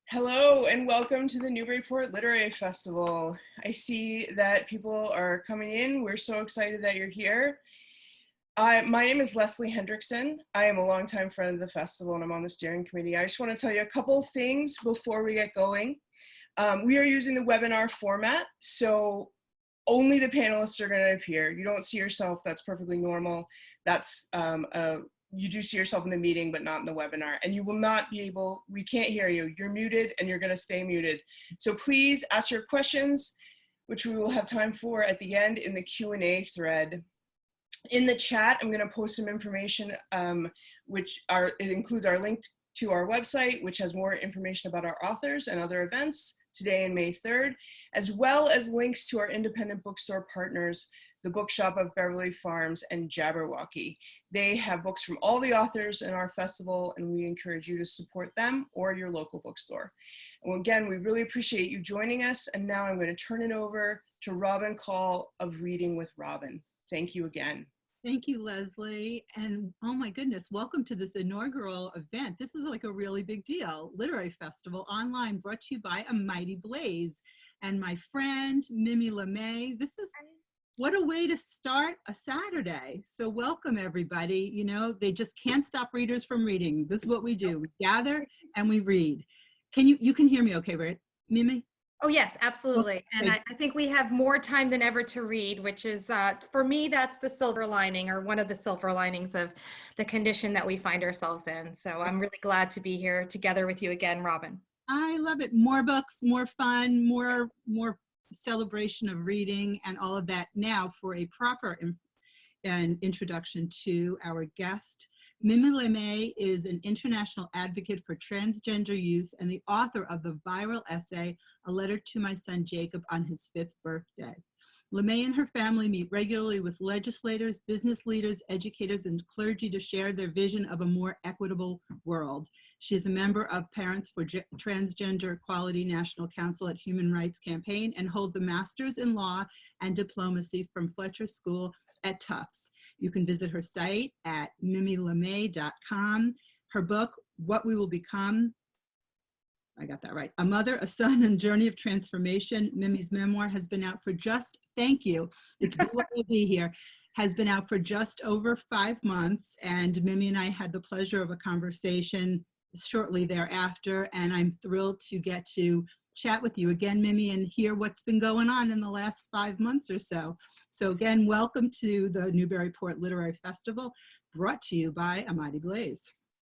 Hello and welcome to the Newburyport Literary Festival. I see that people are coming in. We're so excited that you're here. My name is Leslie Hendrickson. I am a longtime friend of the festival and I'm on the steering committee. I just want to tell you a couple things before we get going. We are using the webinar format, so only the panelists are going to appear. You don't see yourself, that's perfectly normal. You do see yourself in the meeting, but not in the webinar. And you will not be able, we can't hear you. You're muted and you're gonna stay muted. So please ask your questions, which we will have time for at the end in the Q&A thread. In the chat, I'm gonna post some information, it includes our link to our website, which has more information about our authors and other events today and May 3rd, as well as links to our independent bookstore partners, the Bookshop of Beverly Farms and Jabberwocky. They have books from all the authors in our festival, and we encourage you to support them or your local bookstore. And again, we really appreciate you joining us. And now I'm going to turn it over to Robin Call of Reading with Robin. Thank you again. Thank you, Leslie. And oh my goodness, welcome to this inaugural event. This is like a really big deal. Literary Festival online, brought to you by A Mighty Blaze. And my friend, Mimi Lemay. What a way to start a Saturday. So welcome everybody. You know, they just can't stop readers from reading. This is what we do. We gather and we read. You can hear me okay, right, Mimi? Oh yes, absolutely. And I think we have more time than ever to read, which is, for me, that's the silver lining, or one of the silver linings of the condition that we find ourselves in. So I'm really glad to be here together with you again, Robin. I love it. More books, more fun, more celebration of reading and all of that. Now for a proper introduction to our guest. Mimi Lemay is an international advocate for transgender youth and the author of the viral essay, A Letter to My Son Jacob on His 5th Birthday. Lemay and her family meet regularly with legislators, business leaders, educators, and clergy to share their vision of a more equitable world. She is a member of Parents for Transgender Equality National Council at Human Rights Campaign and holds a master's in law and diplomacy from Fletcher School at Tufts. You can visit her site at mimilemay.com. Her book, What We Will Become, I got that right, A Mother, a Son, and Journey of Transformation. Mimi's memoir has been out for thank you, it's good to be here, has been out for just over 5 months. And Mimi and I had the pleasure of a conversation shortly thereafter. And I'm thrilled to get to chat with you again, Mimi, and hear what's been going on in the last 5 months or so. So again, welcome to the Newburyport Literary Festival, brought to you by A Mighty Blaze.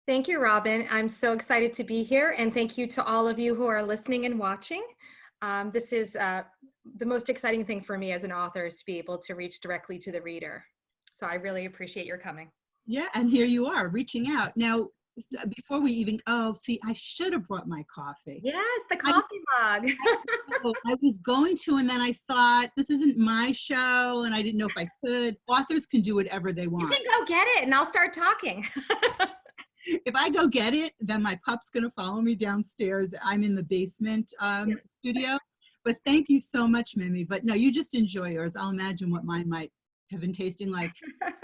Thank you, Robin. I'm so excited to be here, and thank you to all of you who are listening and watching. This is the most exciting thing for me as an author, is to be able to reach directly to the reader. So I really appreciate your coming. Yeah, and here you are reaching out. Now, before we even, I should have brought my coffee. Yes, the coffee mug. I was going to, and then I thought, this isn't my show, and I didn't know if I could. Authors can do whatever they want. You can go get it, and I'll start talking. If I go get it, then my pup's going to follow me downstairs. I'm in the basement studio. But thank you so much, Mimi. But no, you just enjoy yours. I'll imagine what mine might have been tasting like.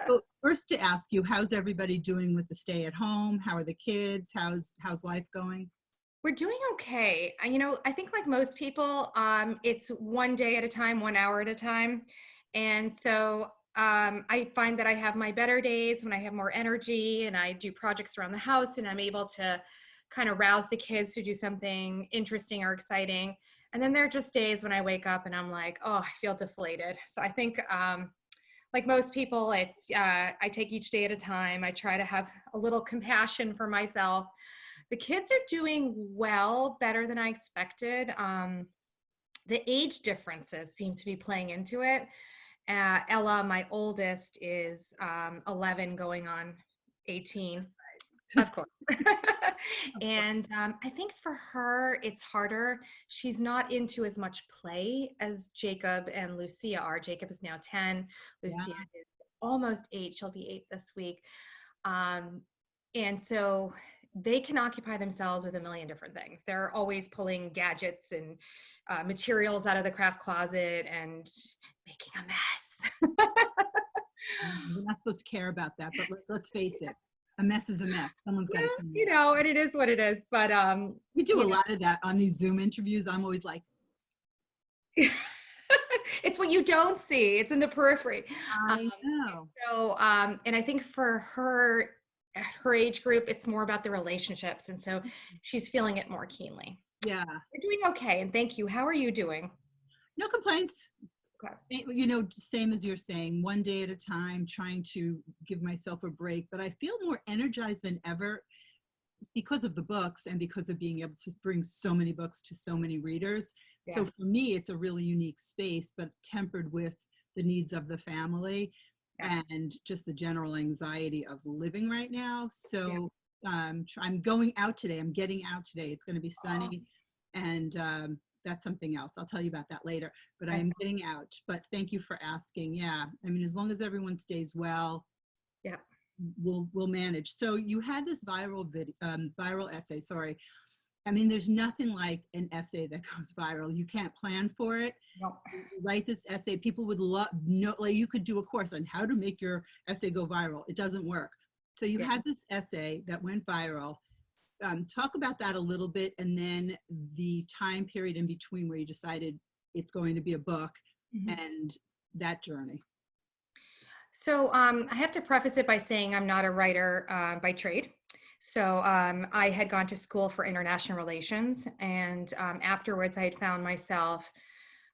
So first to ask you, how's everybody doing with the stay at home? How are the kids? How's life going? We're doing okay. You know, I think like most people, it's one day at a time, 1 hour at a time. And so I find that I have my better days when I have more energy and I do projects around the house and I'm able to kind of rouse the kids to do something interesting or exciting. And then there are just days when I wake up and I'm like, oh, I feel deflated. So I think like most people, it's I take each day at a time. I try to have a little compassion for myself. The kids are doing well, better than I expected. The age differences seem to be playing into it. Ella, my oldest, is 11 going on 18, of course. And I think for her, it's harder. She's not into as much play as Jacob and Lucia are. Jacob is now 10. Lucia is almost 8. She'll be 8 this week. And so they can occupy themselves with a million different things. They're always pulling gadgets and materials out of the craft closet and making a mess. We're not supposed to care about that, but let's face it. A mess is a mess. Someone's got to clean it up. and it is what it is. But We do a lot of that on these Zoom interviews. I'm always like, it's what you don't see. It's in the periphery. I know. And I think for her, her age group, it's more about the relationships. And so she's feeling it more keenly. Yeah. You're doing okay. And thank you. How are you doing? No complaints. Okay. You know, same as you're saying, one day at a time, trying to give myself a break. But I feel more energized than ever because of the books and because of being able to bring so many books to so many readers. Yeah. So for me, it's a really unique space, but tempered with the needs of the family and just the general anxiety of living right now. So I'm going out today. I'm getting out today. It's going to be sunny. And that's something else. I'll tell you about that later. But I am getting out. But thank you for asking. Yeah. I mean, as long as everyone stays well, we'll manage. So you had this viral essay. Sorry. I mean, there's nothing like an essay that goes viral. You can't plan for it. Nope. You write this essay. People would love, like you could do a course on how to make your essay go viral. It doesn't work. So you had this essay that went viral. Talk about that a little bit, and then the time period in between where you decided it's going to be a book and that journey. So I have to preface it by saying I'm not a writer by trade. So I had gone to school for international relations, and afterwards I had found myself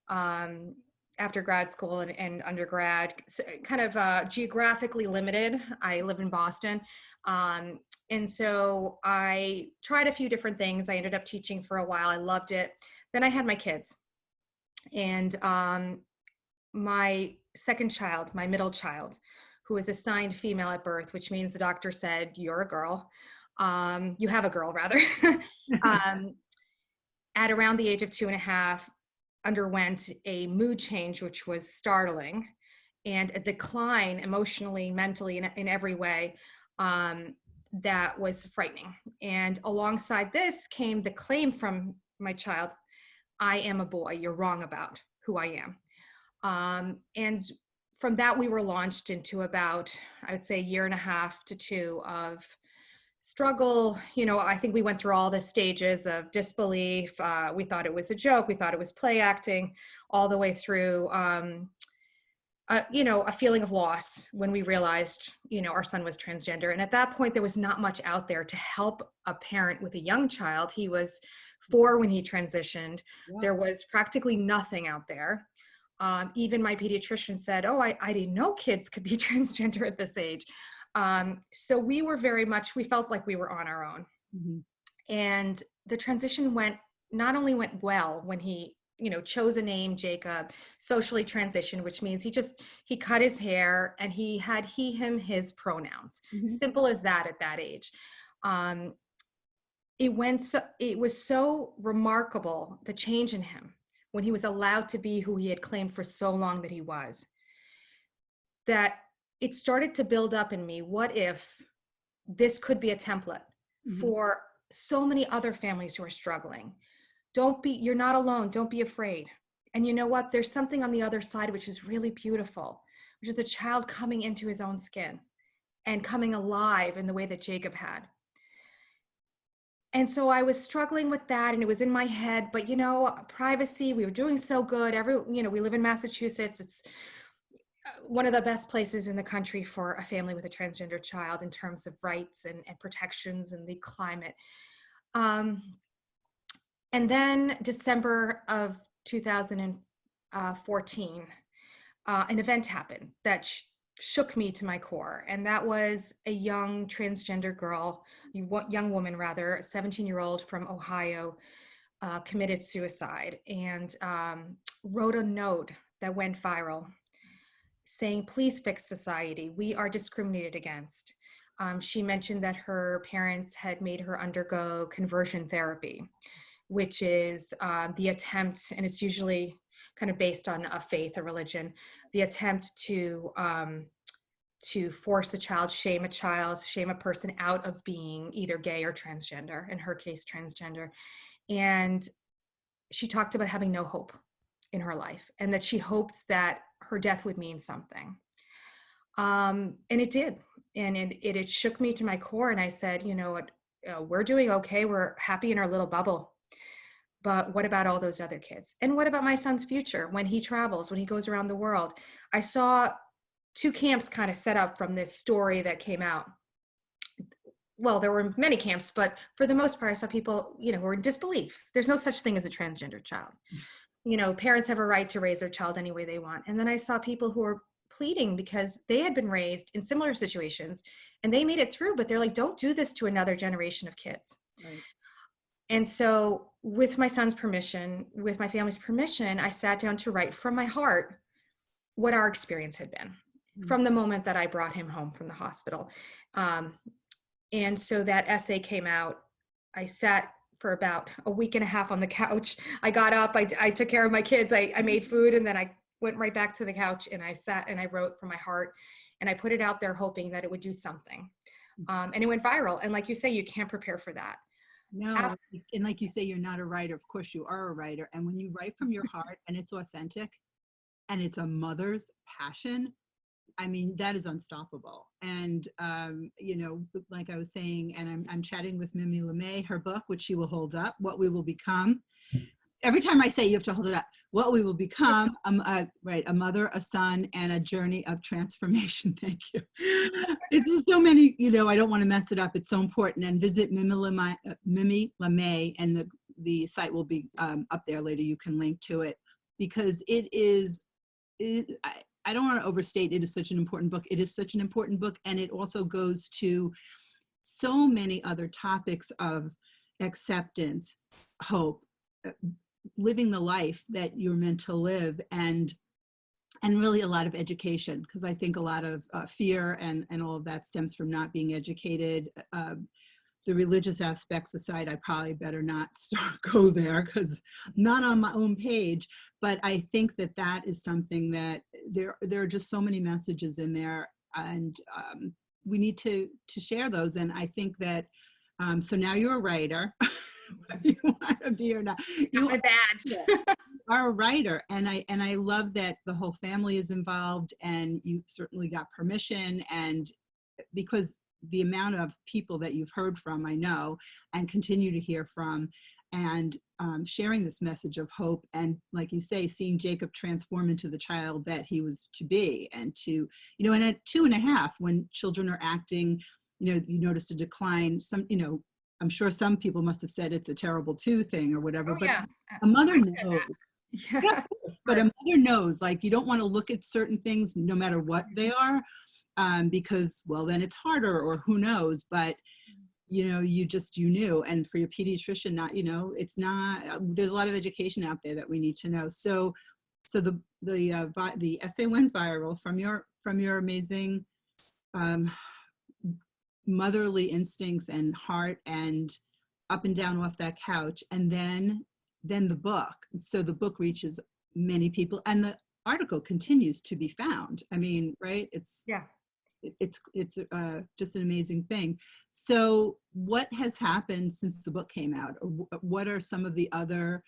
after grad school and undergrad kind of geographically limited. I live in Boston. And so I tried a few different things. I ended up teaching for a while. I loved it. Then I had my kids. And my second child, my middle child, who was assigned female at birth, which means the doctor said, you're a girl. You have a girl, rather. At around the age of 2.5, underwent a mood change, which was startling, and a decline emotionally, mentally, in every way. That was frightening. And alongside this came the claim from my child, I am a boy, you're wrong about who I am. And from that, we were launched into about, I would say, 1.5 to 2 years of struggle. You know, I think we went through all the stages of disbelief. We thought it was a joke. We thought it was play acting, all the way through, a feeling of loss when we realized, our son was transgender. And at that point, there was not much out there to help a parent with a young child. He was 4 when he transitioned. Yeah. There was practically nothing out there. Even my pediatrician said, I didn't know kids could be transgender at this age. So we were we felt like we were on our own. And the transition not only went well when he chose a name, Jacob, socially transitioned, which means he cut his hair and he had he, him, his pronouns. Simple as that at that age. It was so remarkable, the change in him when he was allowed to be who he had claimed for so long that he was, that it started to build up in me. What if this could be a template for so many other families who are struggling? You're not alone. Don't be afraid. And you know what? There's something on the other side, which is really beautiful, which is a child coming into his own skin and coming alive in the way that Jacob had. And so I was struggling with that, and it was in my head, but privacy, we were doing so good. We live in Massachusetts. It's one of the best places in the country for a family with a transgender child in terms of rights and protections and the climate. And then December of 2014, an event happened that shook me to my core. And that was a young transgender girl, young woman rather, a 17-year-old from Ohio, committed suicide and wrote a note that went viral saying, please fix society. We are discriminated against. She mentioned that her parents had made her undergo conversion therapy, which is the attempt, and it's usually kind of based on a faith or religion, the attempt to force a child, shame a person out of being either gay or transgender, in her case, transgender. And she talked about having no hope in her life and that she hoped that her death would mean something. And it did. And it shook me to my core. And I said, you know what, we're doing okay. We're happy in our little bubble. But what about all those other kids? And what about my son's future when he travels, when he goes around the world? I saw two camps kind of set up from this story that came out. Well, there were many camps, but for the most part, I saw people, you know, who were in disbelief. There's no such thing as a transgender child. You know, parents have a right to raise their child any way they want. And then I saw people who were pleading because they had been raised in similar situations and they made it through, but they're like, don't do this to another generation of kids. Right. And so with my son's permission, with my family's permission, I sat down to write from my heart what our experience had been from the moment that I brought him home from the hospital. And so that essay came out. I sat for about a week and a half on the couch. I got up, I took care of my kids, I made food, and then I went right back to the couch and I sat and I wrote from my heart and I put it out there hoping that it would do something. And it went viral. And like you say, you can't prepare for that. No, and like you say, you're not a writer. Of course you are a writer. And when you write from your heart and it's authentic and it's a mother's passion, I mean, that is unstoppable. And, you know, like I was saying, and I'm chatting with Mimi Lemay, her book, which she will hold up, What We Will Become. Every time I say you have to hold it up, What We Will Become, right, a mother, a son, and a journey of transformation. Thank you. It's so many, you know, I don't want to mess it up. It's so important. And visit Mimi Lemay, and the site will be up there later. You can link to it because it is, I don't want to overstate, it is such an important book. It is such an important book. And it also goes to so many other topics of acceptance, hope, living the life that you're meant to live, and really a lot of education, because I think a lot of fear and all of that stems from not being educated. The religious aspects aside, I probably better not go there because I'm not on my own page, but I think that that is something that there are just so many messages in there, and we need to share those. And I think that, so now you're a writer, whether you want to be or not. You My badge. are a writer, and I love that the whole family is involved, and you certainly got permission, and because the amount of people that you've heard from, I know, and continue to hear from, and sharing this message of hope, and like you say, seeing Jacob transform into the child that he was to be, and to, you know, and at 2.5, when children are acting, you know, you noticed a decline. Some, you know, I'm sure some people must have said it's a terrible 2 thing or whatever, but Yeah. a mother knows. Yeah. Yeah, but a mother knows, like, you don't want to look at certain things no matter what they are, because, well, then it's harder, or who knows, but you know, you knew. And for your pediatrician, not, you know, it's not, there's a lot of education out there that we need to know. So the essay went viral from your amazing motherly instincts and heart, and up and down off that couch, and then the book. So the book reaches many people, and the article continues to be found. I mean, right? It's just an amazing thing. So what has happened since the book came out? Or what are some of the other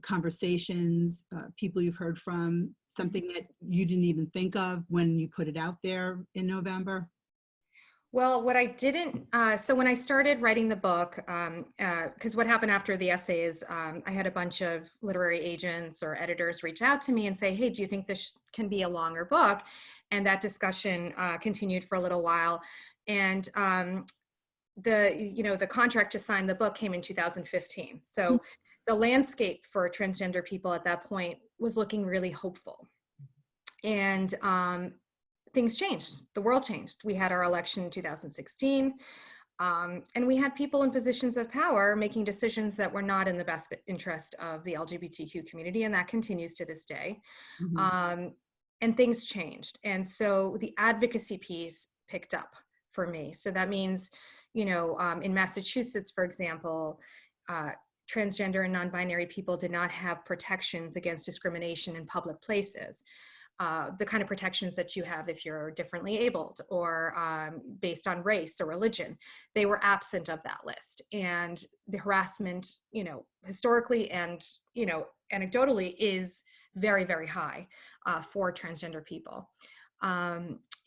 conversations, people you've heard from, something that you didn't even think of when you put it out there in November? Well, what I didn't, so when I started writing the book, because what happened after the essay is I had a bunch of literary agents or editors reach out to me and say, hey, do you think this can be a longer book? And that discussion continued for a little while. And the contract to sign the book came in 2015. So the landscape for transgender people at that point was looking really hopeful. And things changed. The world changed. We had our election in 2016, and we had people in positions of power making decisions that were not in the best interest of the LGBTQ community, and that continues to this day. And things changed. And so the advocacy piece picked up for me. So that means, you know, in Massachusetts, for example, transgender and non-binary people did not have protections against discrimination in public places. The kind of protections that you have if you're differently abled or based on race or religion, they were absent of that list. And the harassment, you know, historically and, you know, anecdotally is very, very high for transgender people.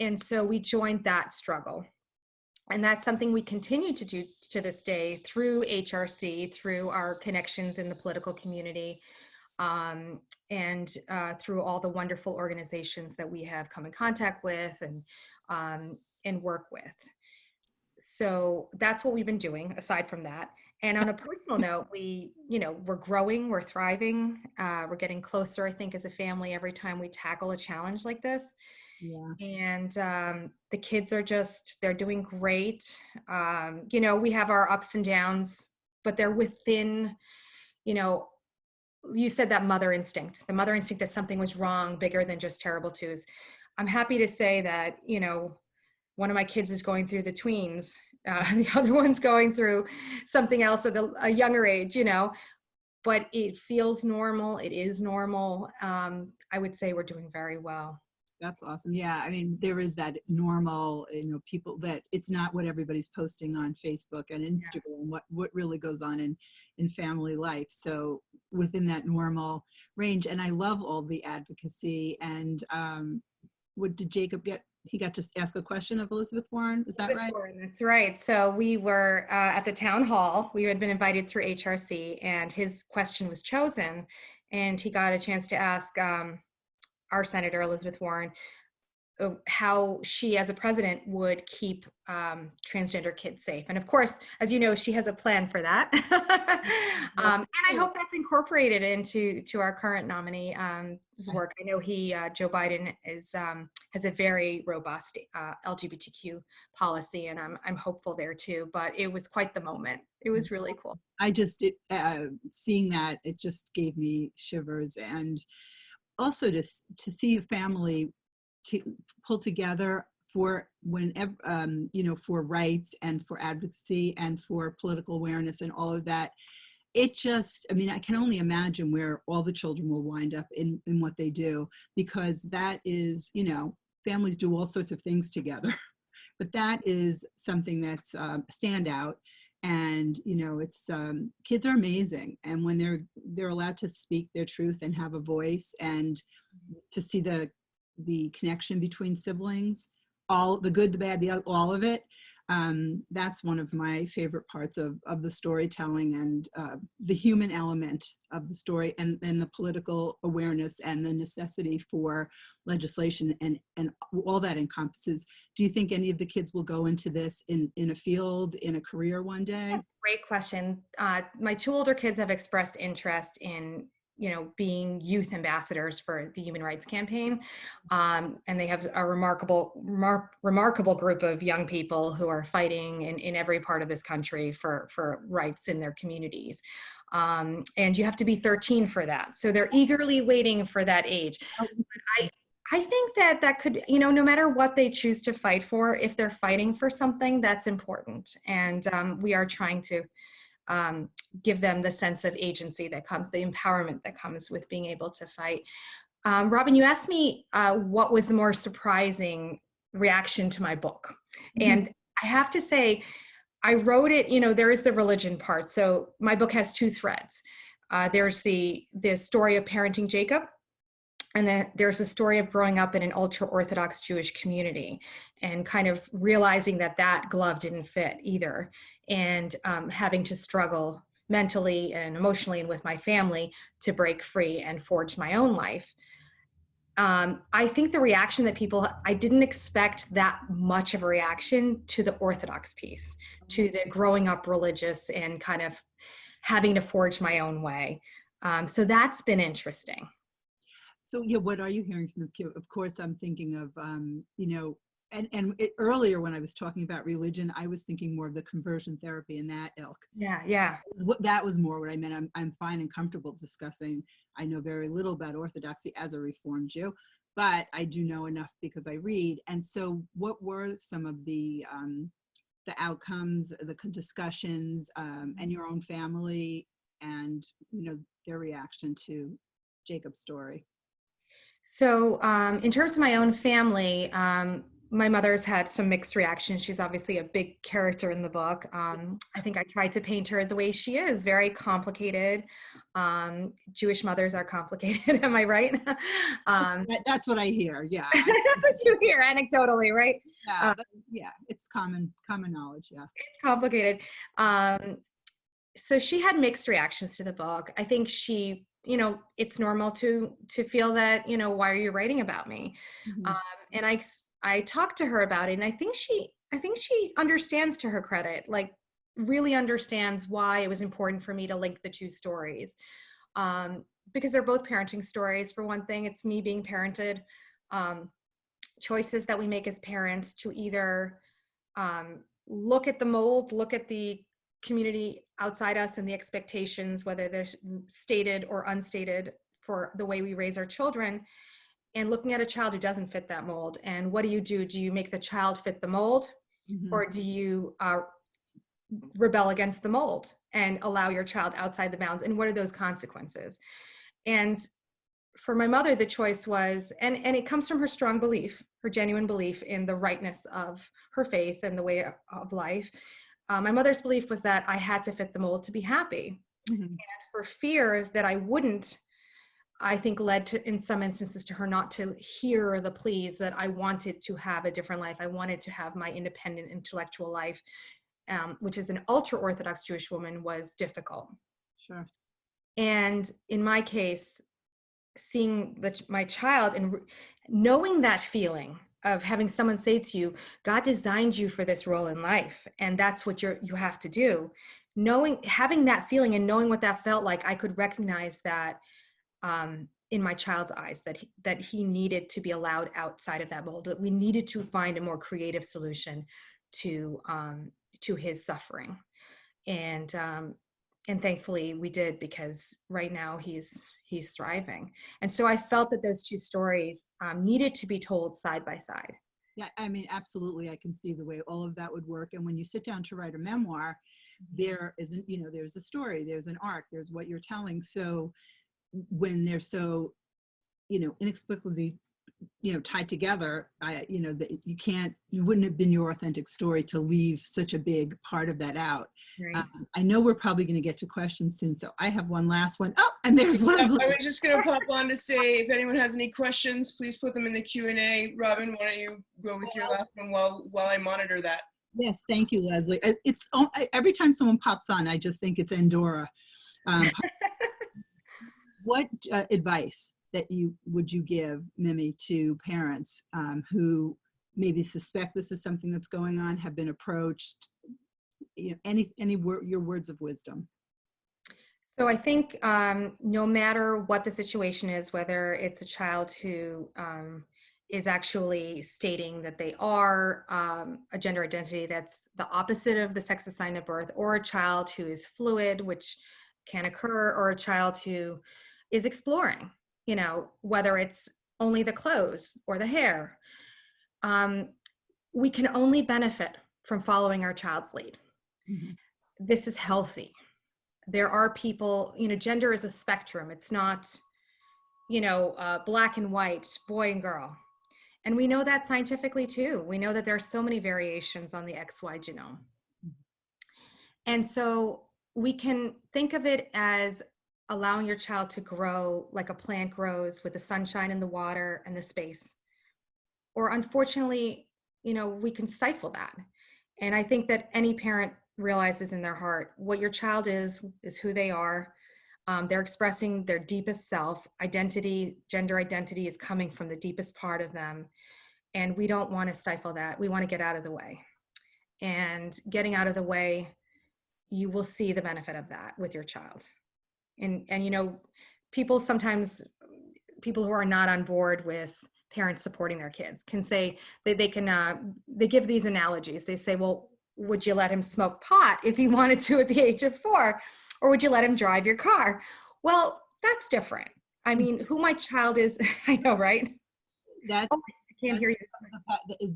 And so we joined that struggle. And that's something we continue to do to this day through HRC, through our connections in the political community, um, and through all the wonderful organizations that we have come in contact with and work with. So that's what we've been doing aside from that. And on a personal note, we're growing, we're thriving, we're getting closer, I think, as a family every time we tackle a challenge like this. Yeah. And the kids are they're doing great. We have our ups and downs, but they're within, you said that the mother instinct that something was wrong, bigger than just terrible twos. I'm happy to say that, one of my kids is going through the tweens. The other one's going through something else at a younger age, but it feels normal. It is normal. I would say we're doing very well. That's awesome. Yeah, I mean, there is that normal, people that it's not what everybody's posting on Facebook and Instagram, what really goes on in family life. So within that normal range, and I love all the advocacy. And what did Jacob get? He got to ask a question of Elizabeth Warren. Is that right? Warren, that's right. So we were at the town hall. We had been invited through HRC, and his question was chosen, and he got a chance to ask our Senator Elizabeth Warren how she as a president would keep transgender kids safe. And of course, as you know, she has a plan for that. And I hope that's incorporated into our current nominee's work. I know Joe Biden has a very robust LGBTQ policy, and I'm hopeful there too, but it was quite the moment. It was really cool. Seeing that, it just gave me shivers. And also to see a family to pull together for whenever, for rights and for advocacy and for political awareness and all of that. It just, I can only imagine where all the children will wind up in what they do, because that is, families do all sorts of things together, but that is something that's standout. And it's kids are amazing, and when they're allowed to speak their truth and have a voice, and to see the connection between siblings, all the good, the bad, all of it, that's one of my favorite parts of the storytelling, and the human element of the story, and the political awareness and the necessity for legislation and all that encompasses. Do you think any of the kids will go into this in a field, in a career one day? Great question. My two older kids have expressed interest in being youth ambassadors for the Human Rights Campaign. And they have a remarkable group of young people who are fighting in every part of this country for rights in their communities. And you have to be 13 for that. So they're eagerly waiting for that age. I think that could, no matter what they choose to fight for, if they're fighting for something, that's important. And we are trying to give them the sense of agency that comes, the empowerment that comes with being able to fight. Robin, you asked me what was the more surprising reaction to my book. Mm-hmm. And I have to say, I wrote it, there is the religion part. So my book has two threads. There's the story of parenting Jacob, and then there's a story of growing up in an ultra-Orthodox Jewish community and kind of realizing that glove didn't fit either, and having to struggle mentally and emotionally and with my family to break free and forge my own life. I think the reaction that I didn't expect that much of a reaction to the Orthodox piece, to the growing up religious and kind of having to forge my own way. So that's been interesting. So yeah, what are you hearing from the kid? Of course, I'm thinking of, earlier when I was talking about religion, I was thinking more of the conversion therapy and that ilk. Yeah. That was more what I meant. I'm fine and comfortable discussing. I know very little about Orthodoxy as a Reformed Jew, but I do know enough because I read. And so what were some of the outcomes, the discussions, and your own family and, their reaction to Jacob's story? So in terms of my own family, my mother's had some mixed reactions. She's obviously a big character in the book. I think I tried to paint her the way she is, very complicated. Jewish mothers are complicated. Am I right? That's what I hear. Yeah. That's what you hear anecdotally, right? Yeah. Yeah. It's common knowledge. Yeah. It's complicated. So she had mixed reactions to the book. I think she, it's normal to feel that, why are you writing about me? Mm-hmm. And I talked to her about it, and I think she understands, to her credit, like really understands why it was important for me to link the two stories. Because they're both parenting stories. For one thing, it's me being parented, choices that we make as parents to either look at the mold, look at the community outside us and the expectations, whether they're stated or unstated, for the way we raise our children, and looking at a child who doesn't fit that mold. And what do? Do you make the child fit the mold, Mm-hmm. or do you rebel against the mold and allow your child outside the bounds? And what are those consequences? And for my mother, the choice was, and it comes from her strong belief, her genuine belief in the rightness of her faith and the way of life. My mother's belief was that I had to fit the mold to be happy. Mm-hmm. And her fear that I wouldn't, I think, led to, in some instances, to her not to hear the pleas that I wanted to have a different life. I wanted to have my independent intellectual life, which as an ultra-Orthodox Jewish woman was difficult. Sure. And in my case, seeing my child and knowing that feeling of having someone say to you, God designed you for this role in life, and that's what you have to do. Having that feeling and knowing what that felt like, I could recognize that in my child's eyes, that he needed to be allowed outside of that mold, that we needed to find a more creative solution to his suffering. And thankfully we did, because right now he's thriving. And so I felt that those two stories needed to be told side by side. Yeah, I mean, absolutely. I can see the way all of that would work. And when you sit down to write a memoir, there isn't, there's a story, there's an arc, there's what you're telling. So when they're so, inexplicably, tied together, that you wouldn't have been your authentic story to leave such a big part of that out. Right. I know we're probably going to get to questions soon, so I have one last one. Oh, and there's Leslie. I was just going to pop on to say, if anyone has any questions, please put them in the Q&A. Robin, why don't you go with your last one while I monitor that? Yes, thank you, Leslie. It's every time someone pops on, I just think it's Endora. What advice would you give, Mimi, to parents who maybe suspect this is something that's going on, have been approached? Your words of wisdom. So I think no matter what the situation is, whether it's a child who is actually stating that they are a gender identity that's the opposite of the sex assigned at birth, or a child who is fluid, which can occur, or a child who is exploring, whether it's only the clothes or the hair, we can only benefit from following our child's lead. Mm-hmm. This is healthy. There are people, gender is a spectrum. It's not, black and white, boy and girl. And we know that scientifically too. We know that there are so many variations on the XY genome. And so we can think of it as allowing your child to grow like a plant grows, with the sunshine and the water and the space. Or unfortunately, we can stifle that. And I think that any parent realizes in their heart what your child is who they are. They're expressing their deepest self. Identity, gender identity is coming from the deepest part of them. And we don't want to stifle that. We want to get out of the way. And getting out of the way, you will see the benefit of that with your child. And people who are not on board with parents supporting their kids can say they give these analogies. They say, well, would you let him smoke pot if he wanted to at the age of 4? Or would you let him drive your car? Well, that's different. I mean, who my child is, I know, right? I can't hear you.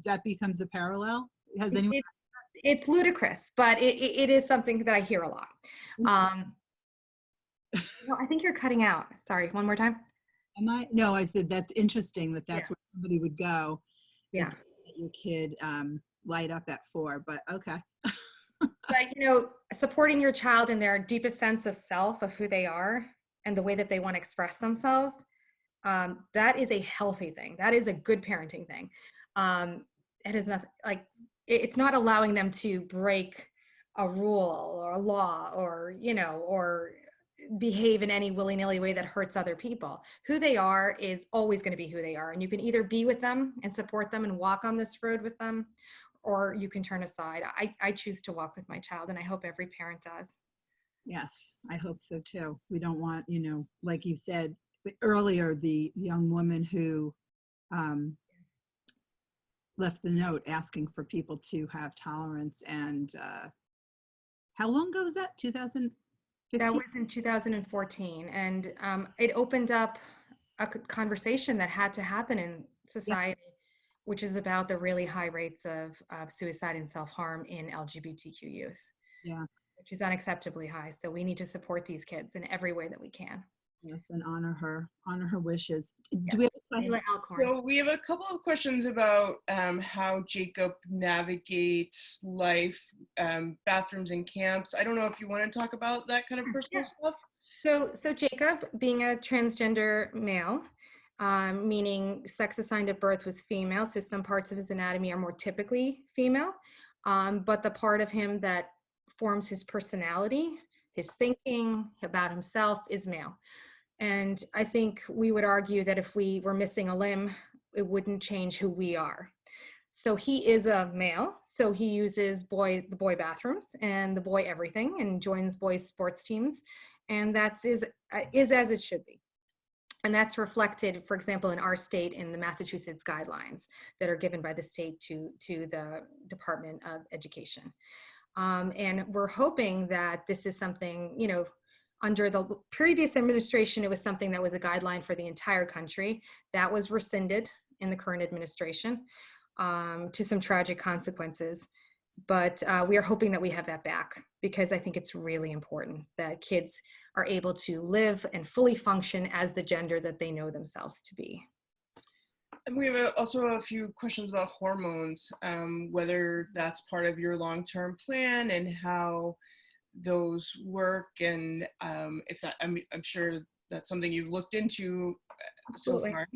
That becomes the parallel? Has anyone? It's ludicrous, but it is something that I hear a lot. No, I think you're cutting out. Sorry, one more time. Am I? No, I said that's interesting that's Yeah. where somebody would go. Yeah. your kid light up at 4, but okay. But, you know, supporting your child in their deepest sense of self, of who they are and the way that they want to express themselves, that is a healthy thing. That is a good parenting thing. It is nothing like, it's not allowing them to break a rule or a law, or, you know, or behave in any willy-nilly way that hurts other people. Who they are is always going to be who they are. And you can either be with them and support them and walk on this road with them, or you can turn aside. I choose to walk with my child, and I hope every parent does. Yes, I hope so too. We don't want, you know, like you said earlier, the young woman who left the note asking for people to have tolerance. And how long ago was that? 2015? That was in 2014. And it opened up a conversation that had to happen in society, which is about the really high rates of suicide and self-harm in LGBTQ youth. Yes. Which is unacceptably high. So we need to support these kids in every way that we can. Yes, and honor her wishes. Yes. Do we have a question? So we have a couple of questions about how Jacob navigates life, bathrooms and camps. I don't know if you want to talk about that kind of personal stuff. So Jacob, being a transgender male, meaning sex assigned at birth was female, so some parts of his anatomy are more typically female, but the part of him that forms his personality, his thinking about himself, is male. And I think we would argue that if we were missing a limb, it wouldn't change who we are. So he is a male, so he uses the boy bathrooms and the boy everything, and joins boys sports teams, and that is as it should be. And that's reflected, for example, in our state, in the Massachusetts guidelines that are given by the state to the Department of Education. And we're hoping that this is something, you know, under the previous administration, it was something that was a guideline for the entire country. That was rescinded in the current administration to some tragic consequences. But we are hoping that we have that back, because I think it's really important that kids are able to live and fully function as the gender that they know themselves to be. And we have also a few questions about hormones, whether that's part of your long-term plan and how those work, and if that, I'm sure that's something you've looked into so far.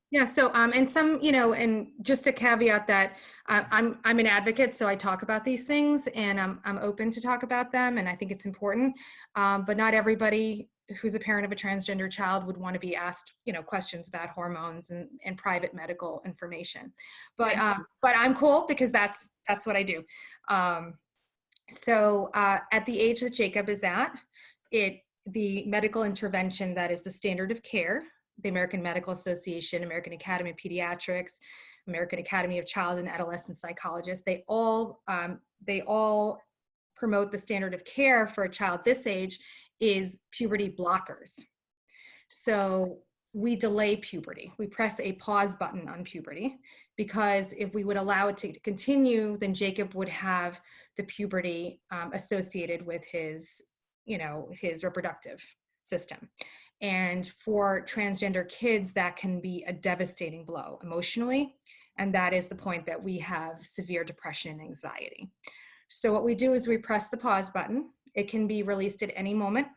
Yeah. So and some, you know, and just a caveat that I'm an advocate, so I talk about these things, and I'm open to talk about them, and I think it's important, but not everybody who's a parent of a transgender child would want to be asked, you know, questions about hormones and private medical information. But I'm cool, because that's what I do. So at the age that Jacob is at, the medical intervention that is the standard of care, the American Medical Association, American Academy of Pediatrics, American Academy of Child and Adolescent Psychologists, they all promote the standard of care for a child this age is puberty blockers. So we delay puberty. We press a pause button on puberty, because if we would allow it to continue, then Jacob would have the puberty associated with his, you know, his reproductive system. And for transgender kids, that can be a devastating blow emotionally. And that is the point that we have severe depression and anxiety. So what we do is we press the pause button. It can be released at any moment.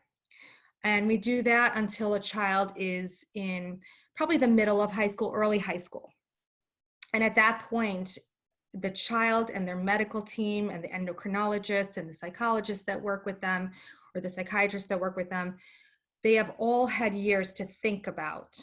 And we do that until a child is in probably the middle of high school, early high school. And at that point, the child and their medical team and the endocrinologists and the psychologists that work with them, or the psychiatrists that work with them, they have all had years to think about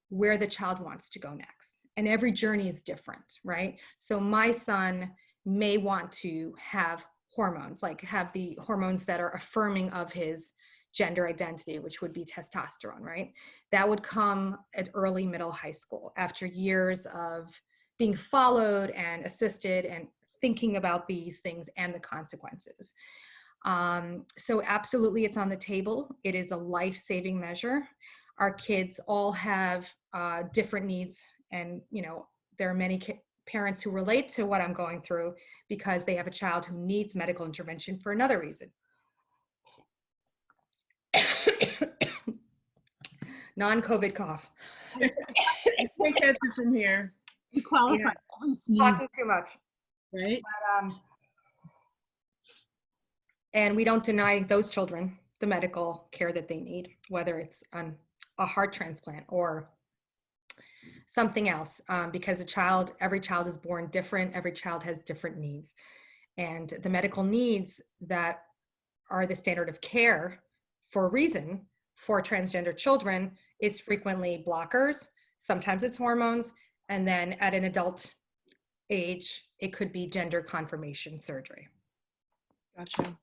where the child wants to go next. And every journey is different, right? So my son may want to have hormones, like have the hormones that are affirming of his gender identity, which would be testosterone, right? That would come at early middle high school, after years of being followed and assisted and thinking about these things and the consequences. So absolutely, it's on the table. It is a life-saving measure. Our kids all have different needs, and you know, there are many parents who relate to what I'm going through because they have a child who needs medical intervention for another reason. Non-COVID cough. I can't catch it from here. You qualify. Yeah. Always sneeze, Talking too much. right? And we don't deny those children the medical care that they need, whether it's a heart transplant or something else, because every child is born different. Every child has different needs. And the medical needs that are the standard of care for a reason for transgender children is frequently blockers. Sometimes it's hormones. And then at an adult age, it could be gender confirmation surgery. Gotcha.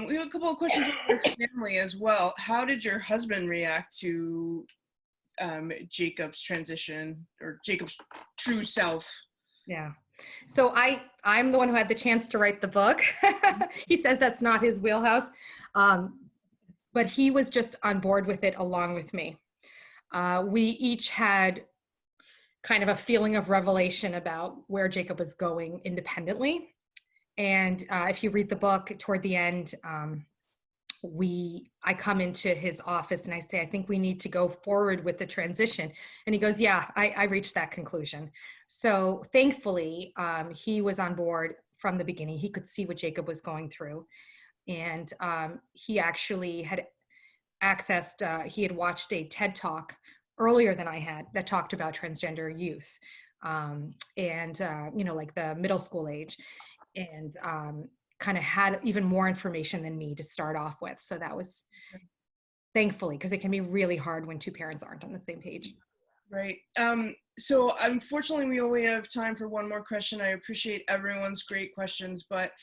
We have a couple of questions from your family as well. How did your husband react to Jacob's transition, or Jacob's true self? Yeah. So I'm the one who had the chance to write the book. He says that's not his wheelhouse. But he was just on board with it along with me. We each had kind of a feeling of revelation about where Jacob was going independently. And if you read the book toward the end, I come into his office and I say, I think we need to go forward with the transition. And he goes, yeah, I reached that conclusion. So thankfully, he was on board from the beginning. He could see what Jacob was going through. And he actually had he had watched a TED Talk earlier than I had that talked about transgender youth and, like the middle school age. And kind of had even more information than me to start off with. So that was thankfully, because it can be really hard when two parents aren't on the same page. Right. So unfortunately, we only have time for one more question. I appreciate everyone's great questions, but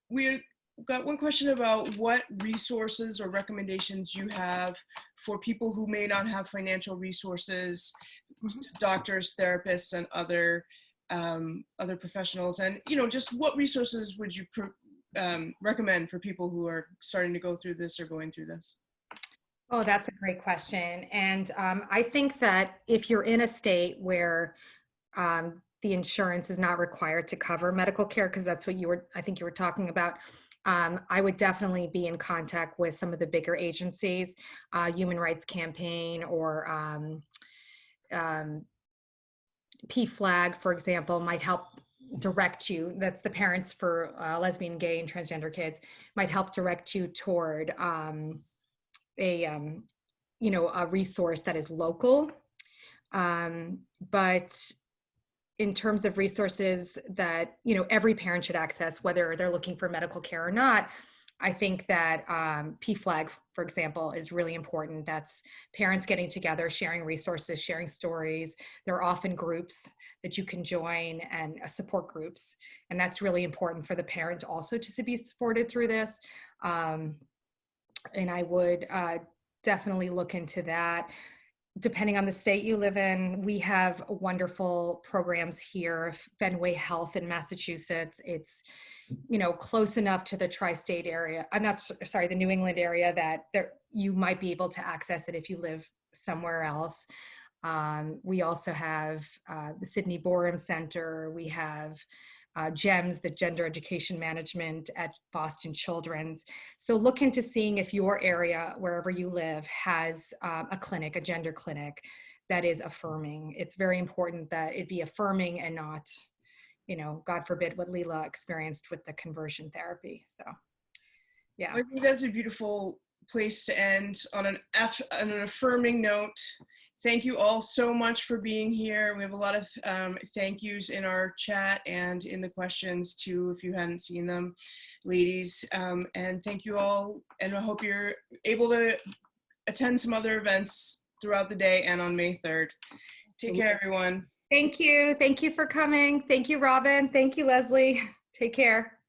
we got one question about what resources or recommendations you have for people who may not have financial resources, doctors, therapists, and other professionals, and just what resources would you recommend for people who are starting to go through this or going through this? Oh, that's a great question. And I think that if you're in a state where the insurance is not required to cover medical care, because that's what I think you were talking about, I would definitely be in contact with some of the bigger agencies, Human Rights Campaign or PFLAG, for example, might help direct you. That's the Parents for Lesbian, Gay, and Transgender Kids, might help direct you toward a resource that is local. But in terms of resources that every parent should access, whether they're looking for medical care or not, I think that PFLAG, for example, is really important. That's parents getting together, sharing resources, sharing stories. There are often groups that you can join and support groups. And that's really important for the parent also to be supported through this. And I would definitely look into that. Depending on the state you live in, we have wonderful programs here. Fenway Health in Massachusetts. It's close enough to the tri-state area. The New England area that you might be able to access it if you live somewhere else. We also have the Sydney Borum Center. We have GEMS, the Gender Education Management at Boston Children's. So look into seeing if your area, wherever you live, has a clinic, a gender clinic that is affirming. It's very important that it be affirming and not, God forbid, what Leela experienced with the conversion therapy. So, yeah. I think that's a beautiful place to end on an affirming note. Thank you all so much for being here. We have a lot of thank yous in our chat and in the questions too, if you hadn't seen them, ladies. And thank you all. And I hope you're able to attend some other events throughout the day and on May 3rd. Take care, everyone. Thank you. Thank you for coming. Thank you, Robin. Thank you, Leslie. Take care.